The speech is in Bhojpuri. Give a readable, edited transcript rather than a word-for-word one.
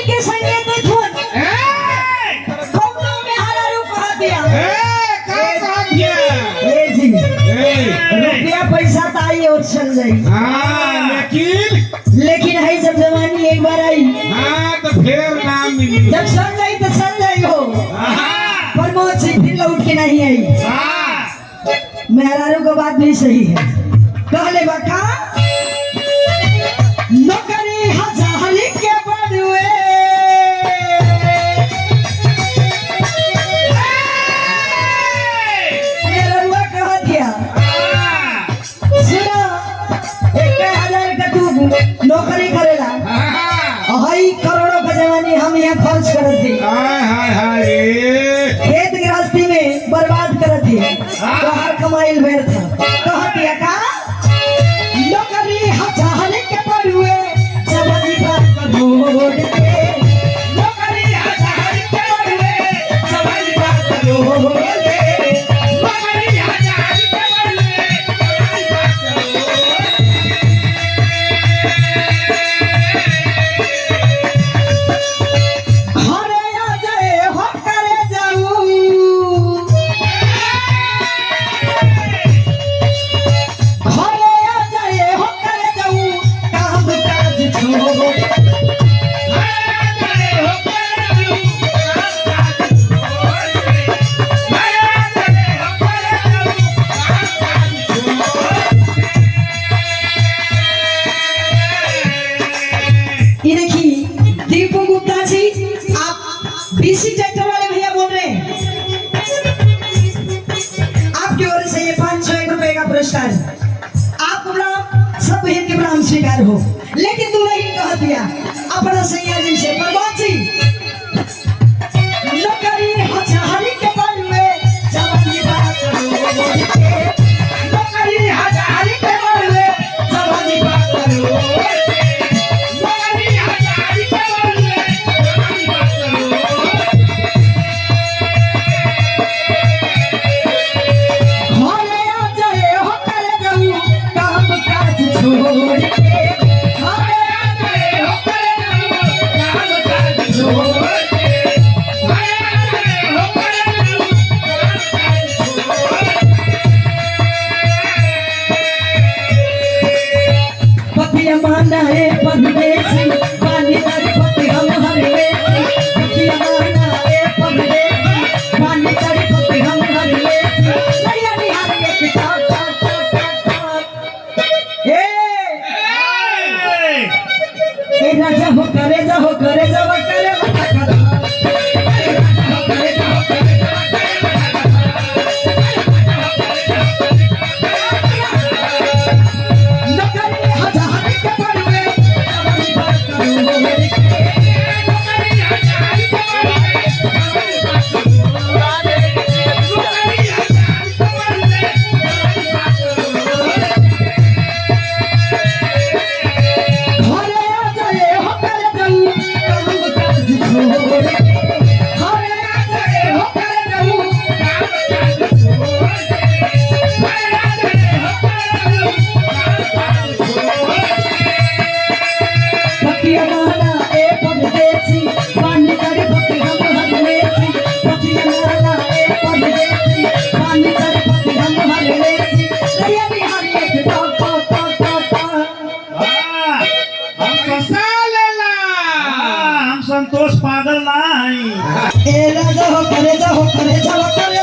के संगे तो धुन कौनो में हरा रूप कहा दिया का कहा दिया ए जी रुपया पैसा तो आई और चल जाई लेकिन है जब जवानी एक बार आई तो फिर नाम मिली जब चल जाई हो पर मौत से फिर लौट के नहीं आई मेहरारू का बात भी सही है कहले बका नौकरी हजार के बड़ुए मेहरारूआ कह दिया सुनो 1000 का तू नौकरी करेला हई करोड़ों का जवानी हम यहाँ खर्च करत थी खेत गृहस्थी में बर्बाद करत थी बाहर कमाइल भेर था कह दिया का नौकरी हजार के बड़ुए जवानी बात करोड़ के नौकरी हजार के बड़ुए जवानी बात करोड़ के नौकरी हजार के बड़ुए जवानी बात घरे आ जाए हो करे जाऊं घरे आ जाए हो करे जाऊं काम काज छोड़ ये देखिए दीपू गुप्ता जी आप बीसी ट्रैक्टर वाले भैया बोल रहे हैं आपकी ओर से ये 501 रुपए का पुरस्कार आप प्रणाम सब बहन के प्रणाम स्वीकार हो लेकिन दूल्हे कह दिया अपना सैया जी से प्रभात जी नौकरी हजार के बारे में जवानी बात करो नौकरी हजार के बारे में जवानी बात करो घरे आ जाए हो करे जाऊं काम काज छोड़ के घरे आ जाए हो करे जाऊं काम काज छोड़ के घरे आ जाए हो करे जाऊं काम काज छोड़ पतिया माना है परदेसी पानी दर पति हम हरवेसी पतिया माना है परदेसी पानी दर पति हम हरवेसी नैया निहार के टाक टाक टाक टाक ए राजा हो करे जा हो करे जा हो करे बता कर ए राजा हो करे जा हो करे जा नौकरी हजार के बड़ुए जवानी बात करो नौकरी हजार के बड़ुए जवानी बात करो नौकरी हजार के बड़ुए जवानी बात करो घरे आ जाए हो करे जाऊं काम काज छोड़ के घरे आ जाए हो करे जाऊं काम काज छोड़ के घरे आ जाए हो करे जाऊं काम काज छोड़ पतिया माना ए परदेसी पानी करे पति हम हरवेसी पतिया माना ए परदेसी पानी करे पति हम हरवेसी नैया निहार के टाक टाक टाक टाक टाक हम फंसा लेला हम संतोष पागल नहीं ए राजा हो करे जा हो करे जा हो करे